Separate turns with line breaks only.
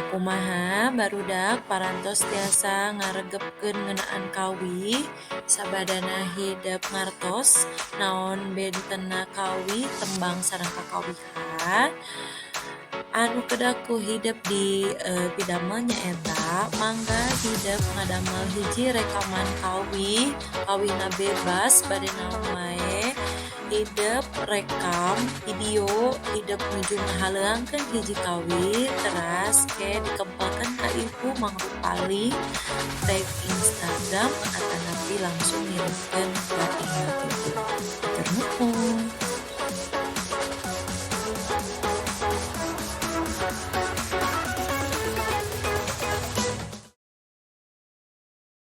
Kumaha barudak parantos tiasa ngaregepkeun ngeunaan kawih sabadana hidep ngartos naon bentenna kawih tembang sareng kakawihan. Anu kedah ku hidep di pidamel nyaeta mangga hidep ngadamel hiji rekaman kawih, kawihna bebas bade naon wae. Hidep rekam video, hidep nuju ngahaleungkeun hiji kawih teras ke dikempelkeun ka ibu mangrupali tag Instagram atanapi langsung ngirimkeun ka email ibu. Hatur nuhun.